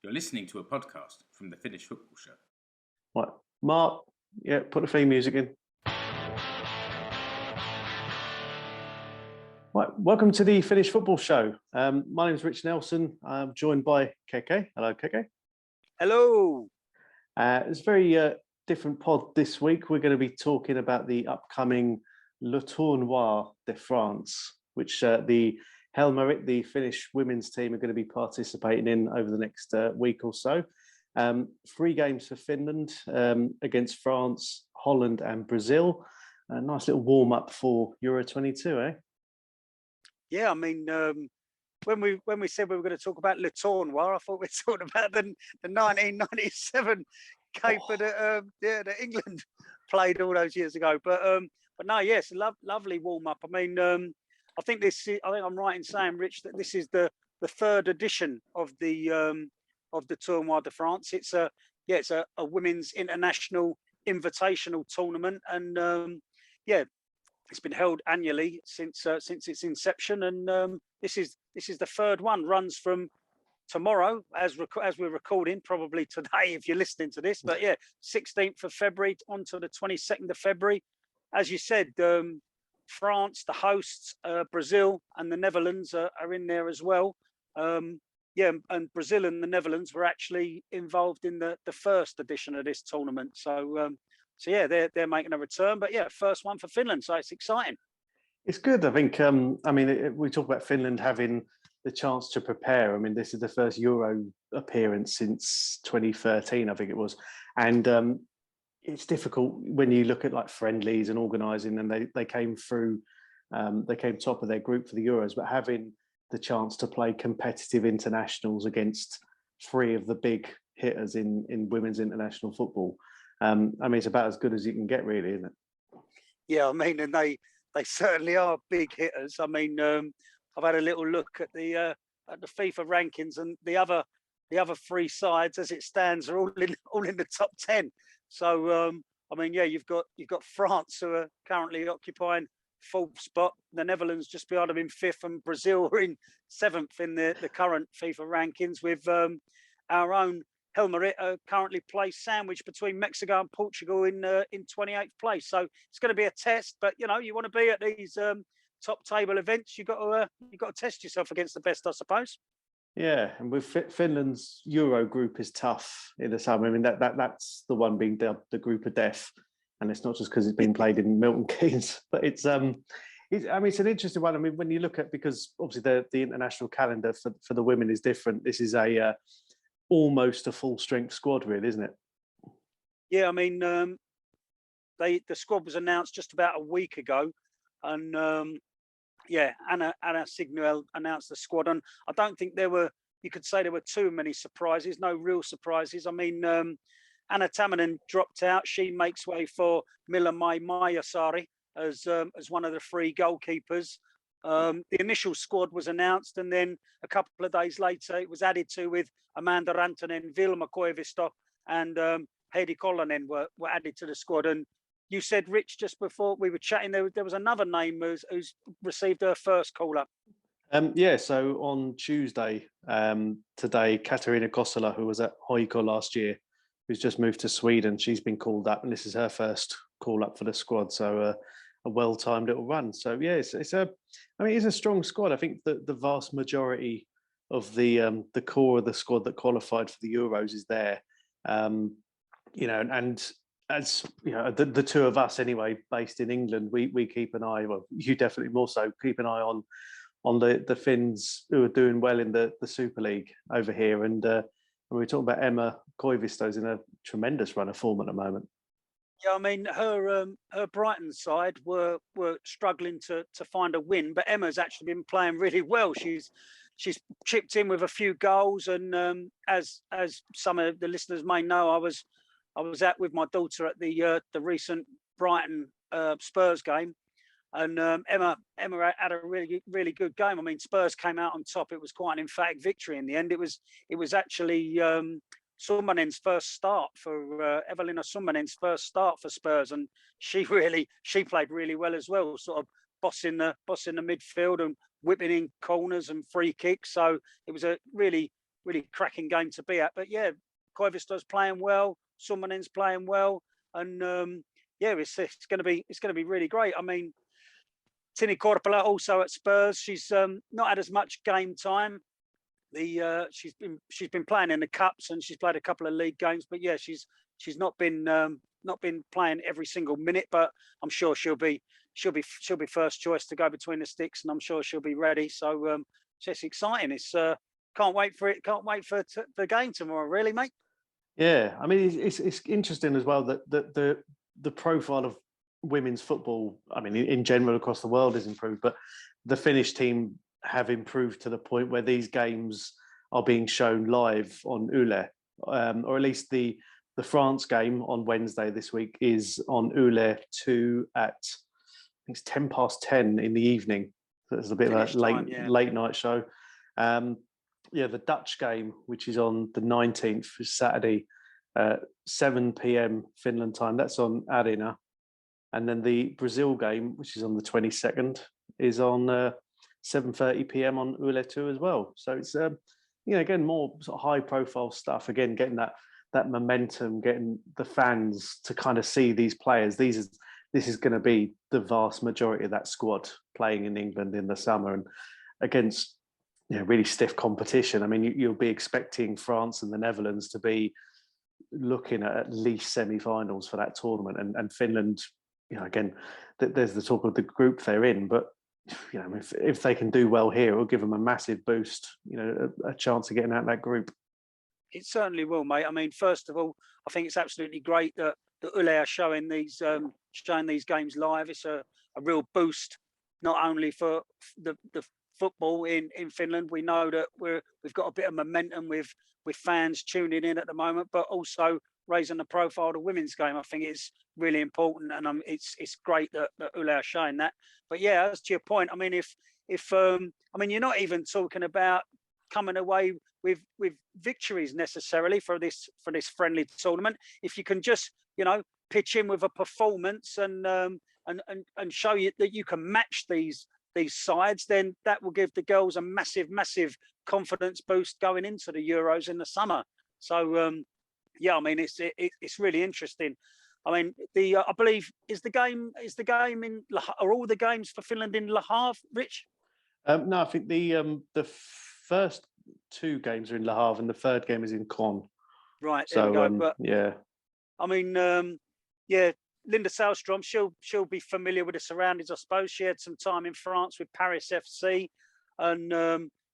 You're listening to a podcast from the Finnish Football Show. Right, Mark, yeah, put the theme music in. Right, welcome to the Finnish Football Show. My name is Rich Nelson. I'm joined by Keke. Hello, Keke. Hello. It's a very different pod this week. We're going to be talking about the upcoming Le Tournoi de France, which the Helmarit, the Finnish women's team, are going to be participating in over the next week or so. 3 games for Finland against France, Holland and Brazil. A nice little warm-up for Euro 22, eh? Yeah, I mean, when we said we were going to talk about Le Tournoi, I thought we were talking about the 1997 caper that England played all those years ago. But no, yes, lovely warm-up. I mean, I think I'm right in saying, Rich, that this is the 3rd edition of the Tournoi de France. It's a women's international invitational tournament, and it's been held annually since its inception, and this is the 3rd one. Runs from tomorrow, as we're recording, probably today if you're listening to this, but 16th of February on to the 22nd of February. As you said, France, the hosts, Brazil and the Netherlands are in there as well. And Brazil and the Netherlands were actually involved in the first edition of this tournament. So they're making a return. But first one for Finland, so it's exciting. It's good, I think. We talk about Finland having the chance to prepare. I mean, this is the first Euro appearance since 2013, I think it was, and it's difficult when you look at like friendlies and organising, and they came through, they came top of their group for the Euros, but having the chance to play competitive internationals against 3 of the big hitters in women's international football, I mean, it's about as good as you can get, really, isn't it? Yeah, I mean, and they certainly are big hitters. I mean, I've had a little look at the FIFA rankings, and the other 3 sides, as it stands, are all in the top 10. So I mean, you've got France, who are currently occupying 4th spot. The Netherlands just behind them in 5th, and Brazil are in 7th in the current FIFA rankings. With our own Helmarit currently placed sandwiched between Mexico and Portugal in 28th place. So it's going to be a test, but you want to be at these top table events, you've got to test yourself against the best, I suppose. Yeah, and with Finland's Euro group is tough in the summer. I mean, that's the one being dubbed the group of death, and it's not just because it's been played in Milton Keynes, but it's an interesting one. I mean, when you look at, because obviously the international calendar for the women is different. This is almost a full strength squad, really, isn't it? Yeah, I mean, the squad was announced just about a week ago, and Anna Signal announced the squad, and I don't think you could say there were too many surprises, no real surprises. I mean, Anna Tamanen dropped out. She makes way for Milla-Mai Majasari as one of the 3 goalkeepers. The initial squad was announced, and then a couple of days later it was added to, with Amanda Rantanen, Vilma Koivisto and Heidi Kollanen were added to the squad. And you said, Rich, just before we were chatting, there was another name who's received her first call-up. So on Tuesday, today, Katarina Costello, who was at Hoiko last year, who's just moved to Sweden, she's been called up, and this is her first call-up for the squad. So a well-timed little run. So it's a strong squad. I think that the vast majority of the core of the squad that qualified for the Euros is there. And as you know, the 2 of us anyway, based in England, we keep an eye. Well, you definitely more so keep an eye on the Finns who are doing well in the Super League over here. And when we talk about Emma Koivisto's in a tremendous run of form at the moment. Yeah, I mean, her Brighton side were struggling to find a win, but Emma's actually been playing really well. She's chipped in with a few goals, and as some of the listeners may know, I was out with my daughter at the recent Brighton Spurs game, and Emma had a really, really good game. I mean, Spurs came out on top. It was quite an emphatic victory in the end. It was actually Summanen's first start for Evelina Summanen's first start for Spurs, and she played really well as well, sort of bossing the midfield and whipping in corners and free kicks. So it was a really really cracking game to be at. But yeah, Koivisto's playing well, Summanen's playing well, and yeah, it's going to be really great. I mean, Tini Korpela also at Spurs. She's not had as much game time. She's been playing in the cups and she's played a couple of league games, but yeah, she's not been playing every single minute. But I'm sure she'll be first choice to go between the sticks, and I'm sure she'll be ready. So it's exciting. It's can't wait for it. Can't wait for the game tomorrow. Really, mate. Yeah, I mean, it's interesting as well that the profile of women's football, I mean, in general across the world, has improved, but the Finnish team have improved to the point where these games are being shown live on Yle, or at least the France game on Wednesday this week is on Yle 2 at, I think it's 10:10 in the evening. So it's a bit of a late night show. Yeah, the Dutch game, which is on the 19th, is Saturday, 7 p.m. Finland time. That's on Arena. And then the Brazil game, which is on the 22nd, is on 7:30 p.m. on Yle 2 as well. So it's again, more sort of high profile stuff. Again, getting that momentum, getting the fans to kind of see these players. This is going to be the vast majority of that squad playing in England in the summer and against really stiff competition. I mean, you'll be expecting France and the Netherlands to be looking at least semi-finals for that tournament, and Finland. Again, there's the talk of the group they're in, but if they can do well here, it will give them a massive boost. A chance of getting out of that group. It certainly will, mate. I mean, first of all, I think it's absolutely great that the Yle are showing these games live. It's a real boost, not only for the football in Finland. We know that we've got a bit of momentum with fans tuning in at the moment, but also raising the profile of the women's game. I think it's really important, and it's great that Yle are showing that. But yeah, as to your point, I mean, if I mean, you're not even talking about coming away with victories necessarily for this friendly tournament. If you can just pitch in with a performance and show you that you can match these sides, then that will give the girls a massive confidence boost going into the Euros in the summer. So yeah, I mean, it's really interesting. I mean, I believe is the game in are all the games for Finland in Le Havre, Rich? No, I think the first two games are in Le Havre and the third game is in Caen. Right. There we go. But yeah, I mean, yeah, Linda Sahlstrom, she'll be familiar with the surroundings, I suppose. She had some time in France with Paris FC, and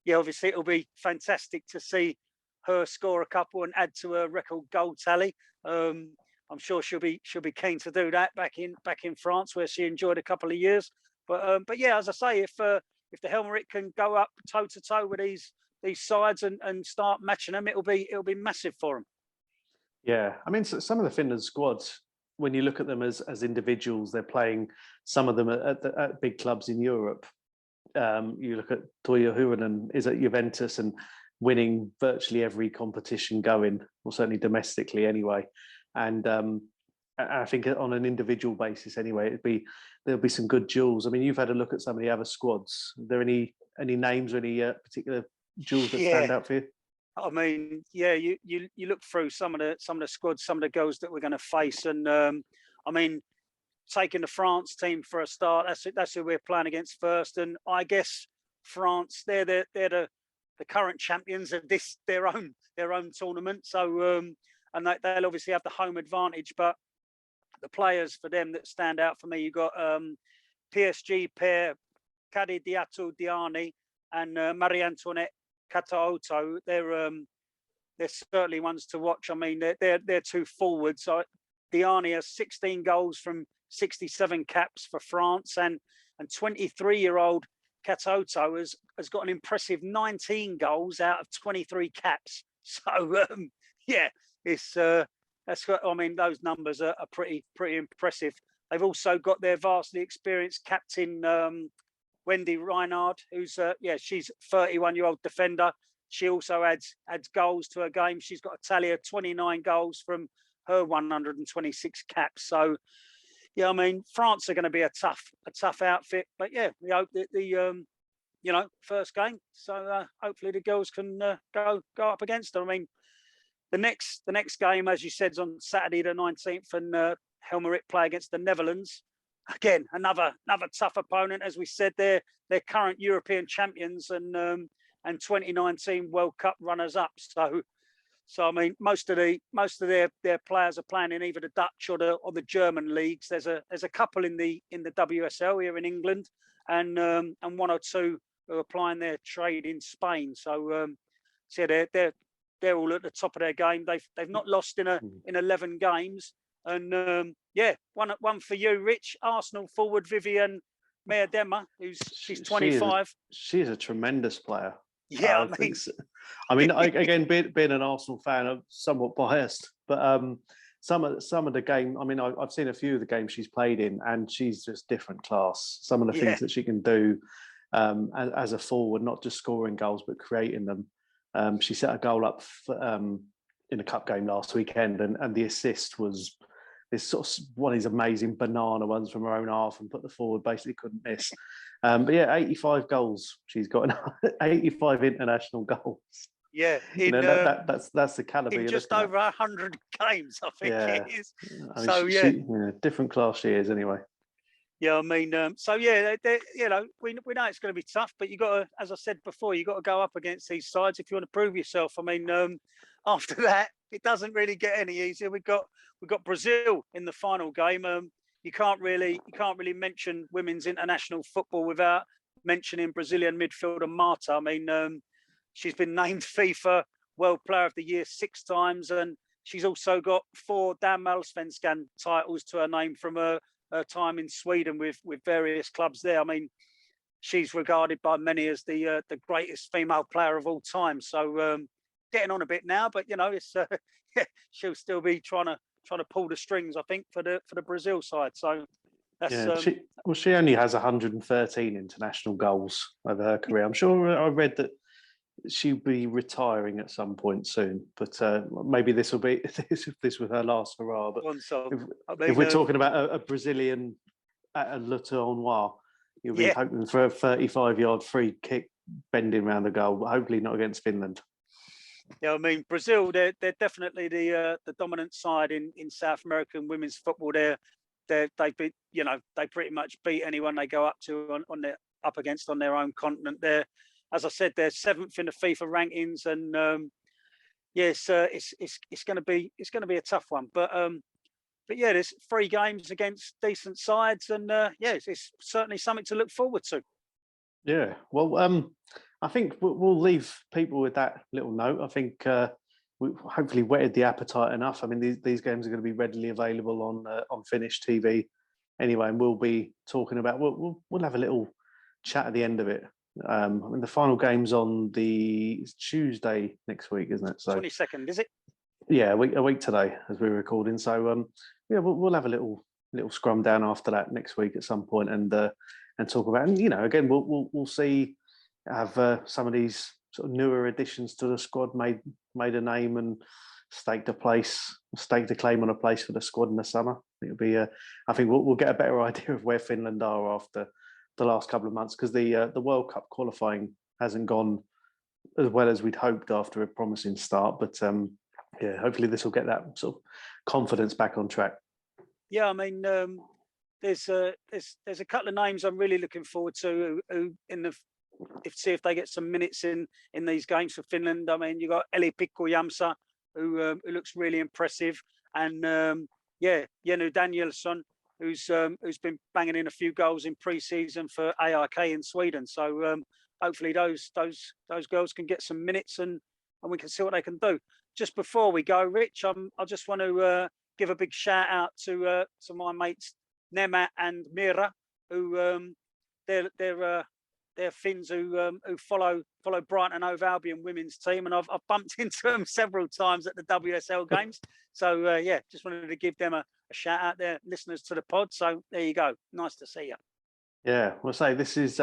yeah, obviously it'll be fantastic to see her score a couple and add to her record goal tally. I'm sure she'll be keen to do that back in France, where she enjoyed a couple of years. But yeah, as I say, if the Helmarit can go up toe to toe with these sides and start matching them, it'll be massive for them. Yeah, I mean, so some of the Finland squads, when you look at them as individuals, they're playing some of them at big clubs in Europe. You look at Tuija Hyrynen is at Juventus and winning virtually every competition going, or certainly domestically anyway. And I think on an individual basis anyway, there'll be some good duels. I mean, you've had a look at some of the other squads. Are there any names or any particular duels that stand out for you? I mean, yeah, you look through some of the squads, some of the girls that we're going to face, and I mean, taking the France team for a start, that's who we're playing against first, and I guess France, they're the current champions of their own tournament, so and they'll obviously have the home advantage, but the players for them that stand out for me, you got PSG pair Kadi Diatu Diani and Marie Antoinette Kataoto. They're certainly ones to watch. I mean, they're two forwards. So Diani has 16 goals from 67 caps for France, and 23-year-old Kataoto has got an impressive 19 goals out of 23 caps. So yeah, it's that's got. I mean, those numbers are pretty impressive. They've also got their vastly experienced captain Wendy Reinhardt, who's she's a 31-year-old defender. She also adds goals to her game. She's got a tally of 29 goals from her 126 caps. So yeah, I mean, France are going to be a tough outfit, but yeah, we hope that first game. So hopefully the girls can go up against her. I mean, the next game, as you said, is on Saturday the 19th, and Helmarit play against the Netherlands. Again, another tough opponent. As we said, they're current European champions and 2019 World Cup runners up. So I mean, most of their players are playing in either the Dutch or the German leagues. There's a couple in the WSL here in England, and one or two who are applying their trade in Spain. So they're all at the top of their game. They've not lost in 11 games. And one for you, Rich. Arsenal forward Vivienne Demmer, she's 25. She's a tremendous player. Yeah, I mean, again, being an Arsenal fan, I'm somewhat biased, but some of the game. I mean, I've seen a few of the games she's played in, and she's just different class. Some of the things that she can do as a forward, not just scoring goals but creating them. She set a goal up in a cup game last weekend, and the assist was this sort of one of these amazing banana ones from her own half, and put the forward basically couldn't miss. But yeah, 85 goals she's got, 85 international goals. Yeah, that's the calibre. In just over 100 games, I think it is. I mean, different class she is anyway. Yeah, I mean, we know it's going to be tough, but you got to, as I said before, you got to go up against these sides if you want to prove yourself. I mean, after that, it doesn't really get any easier. We've got Brazil in the final game. You can't really mention women's international football without mentioning Brazilian midfielder Marta. I mean, she's been named FIFA World Player of the Year 6 times, and she's also got 4 Damallsvenskan titles to her name from her time in Sweden with various clubs there. I mean, she's regarded by many as the greatest female player of all time. So getting on a bit now, but it's she'll still be trying to pull the strings, I think, for the Brazil side. So that's she only has 113 international goals over her career. I'm sure I read that she'll be retiring at some point soon, but maybe this will be this was her last hurrah. But if we're talking about a Brazilian at a Le Tournoi, you'll be hoping for a 35-yard free kick bending around the goal, but hopefully not against Finland. Yeah, I mean, Brazil, they're definitely the dominant side in South American women's football. They pretty much beat anyone they go up to up against on their own continent. They're, as I said, they're 7th in the FIFA rankings, and it's going to be a tough one. But yeah, there's 3 games against decent sides, and it's certainly something to look forward to. Yeah, well, I think we'll leave people with that little note. I think we hopefully whetted the appetite enough. I mean, these games are going to be readily available on Finnish TV anyway, and we'll be talking about. We'll have a little chat at the end of it. I mean, the final game's on it's Tuesday next week, isn't it? So 22nd, is it? Yeah, a week today as we're recording. So we'll have a little scrum down after that next week at some point and talk about. And again, we'll see. Have some of these sort of newer additions to the squad made a name and staked a claim on a place for the squad in the summer. It'll be. I think we'll get a better idea of where Finland are after the last couple of months, because the World Cup qualifying hasn't gone as well as we'd hoped after a promising start. But hopefully this will get that sort of confidence back on track. Yeah, I mean, there's a couple of names I'm really looking forward to who see if they get some minutes in these games for Finland. I mean, you got Eli Pikkujamsa, who looks really impressive, and Jenny Danielsson, who's been banging in a few goals in pre-season for AIK in Sweden. So hopefully those girls can get some minutes and we can see what they can do. Just before we go, Rich, I just want to give a big shout out to my mates Nema and Mira, who they're Finns who follow Brighton and Hove Albion women's team, and I've bumped into them several times at the WSL games. So just wanted to give them a shout out, there, listeners to the pod. So there you go. Nice to see you. Yeah, we'll say this is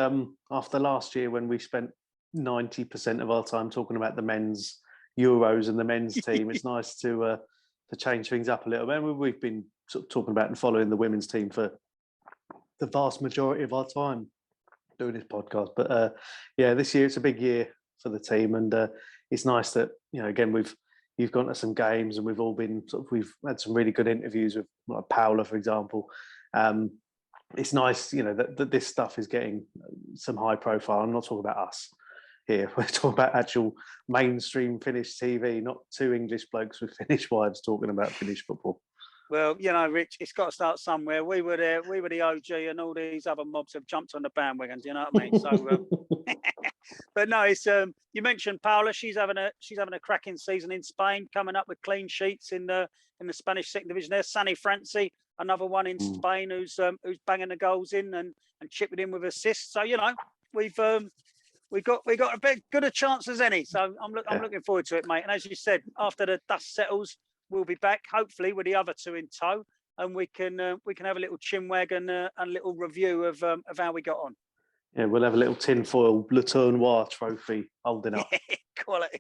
after last year when we spent 90% of our time talking about the men's Euros and the men's team. It's nice to change things up a little bit. We've been sort of talking about and following the women's team for the vast majority of our time. doing this podcast. But yeah, this year it's a big year for the team, and it's nice that again you've gone to some games, and we've all been we've had some really good interviews with like Paula, for example. It's nice, that this stuff is getting some high profile. I'm not talking about us here. We're talking about actual mainstream Finnish TV, not two English blokes with Finnish wives talking about Finnish football. Well, Rich, it's got to start somewhere. We were the OG, and all these other mobs have jumped on the bandwagons. You know what I mean? So, but no, it's you mentioned Paula. She's having a cracking season in Spain, coming up with clean sheets in the Spanish second division. There's Sunny Francie, another one in Spain who's banging the goals in and chipping in with assists. So we've got a bit good a chance as any. So I'm looking forward to it, mate. And as you said, after the dust settles, we'll be back, hopefully, with the other two in tow, and we can have a little chinwag and a little review of how we got on. Yeah, we'll have a little tinfoil Le Tournoi trophy holding up. Quality.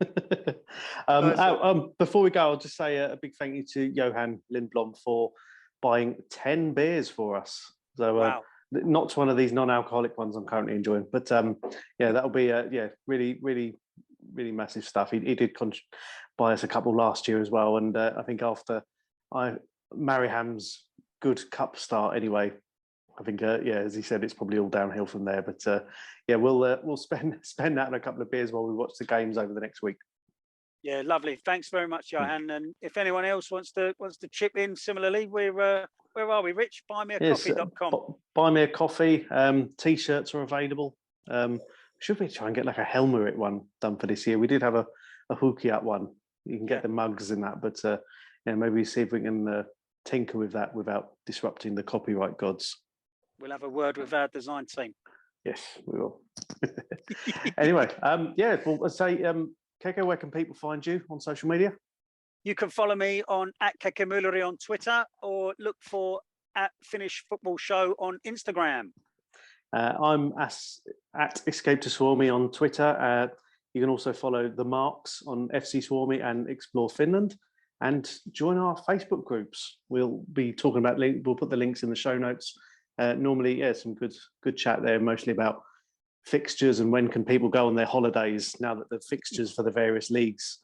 Before we go, I'll just say a big thank you to Johan Lindblom for buying 10 beers for us. So wow. Not one of these non-alcoholic ones I'm currently enjoying, but that'll be really, really, really massive stuff. He did buy us a couple last year as well, and I think after Mariham's good cup start anyway, I think as he said, it's probably all downhill from there. But we'll spend that on a couple of beers while we watch the games over the next week. Yeah, lovely. Thanks very much, Johan. And if anyone else wants to chip in similarly, where are we, Rich? Buymeacoffee.com. Buy me a coffee. T-shirts are available. Should we try and get like a Helmarit one done for this year? We did have a hooky up one. You can get the mugs in that, but maybe see if we can tinker with that without disrupting the copyright gods. We'll have a word with our design team. Yes, we will. Anyway, well, let's say, Keke, where can people find you on social media? You can follow me on @Keke on Twitter, or look for @Finnish Football Show on Instagram. I'm at Escape to Suomi on Twitter. You can also follow the Marks on FC Suomi and Explore Finland, and join our Facebook groups. We'll be talking about we'll put the links in the show notes. Normally, some good chat there, mostly about fixtures and when can people go on their holidays now that the fixtures for the various leagues,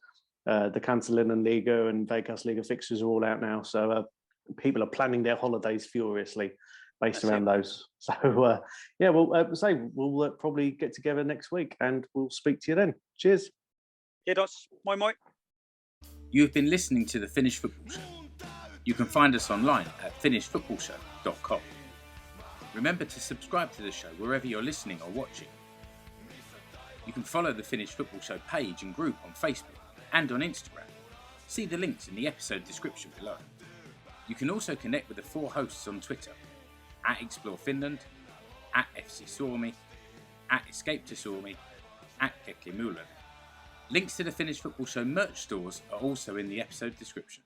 the Kansallinen Liga and Veikkausliiga fixtures are all out now. So people are planning their holidays furiously based around those. So we'll probably get together next week, and we'll speak to you then. Cheers. Kiitos. Moi moi. You have been listening to the Finnish Football Show. You can find us online at finishfootballshow.com. Remember to subscribe to the show wherever you're listening or watching. You can follow the Finnish Football Show page and group on Facebook and on Instagram. See the links in the episode description below. You can also connect with the 4 hosts on Twitter, @Explore Finland, @FC Suomi, @Escape to Suomi, @Keke. Links to the Finnish Football Show merch stores are also in the episode description.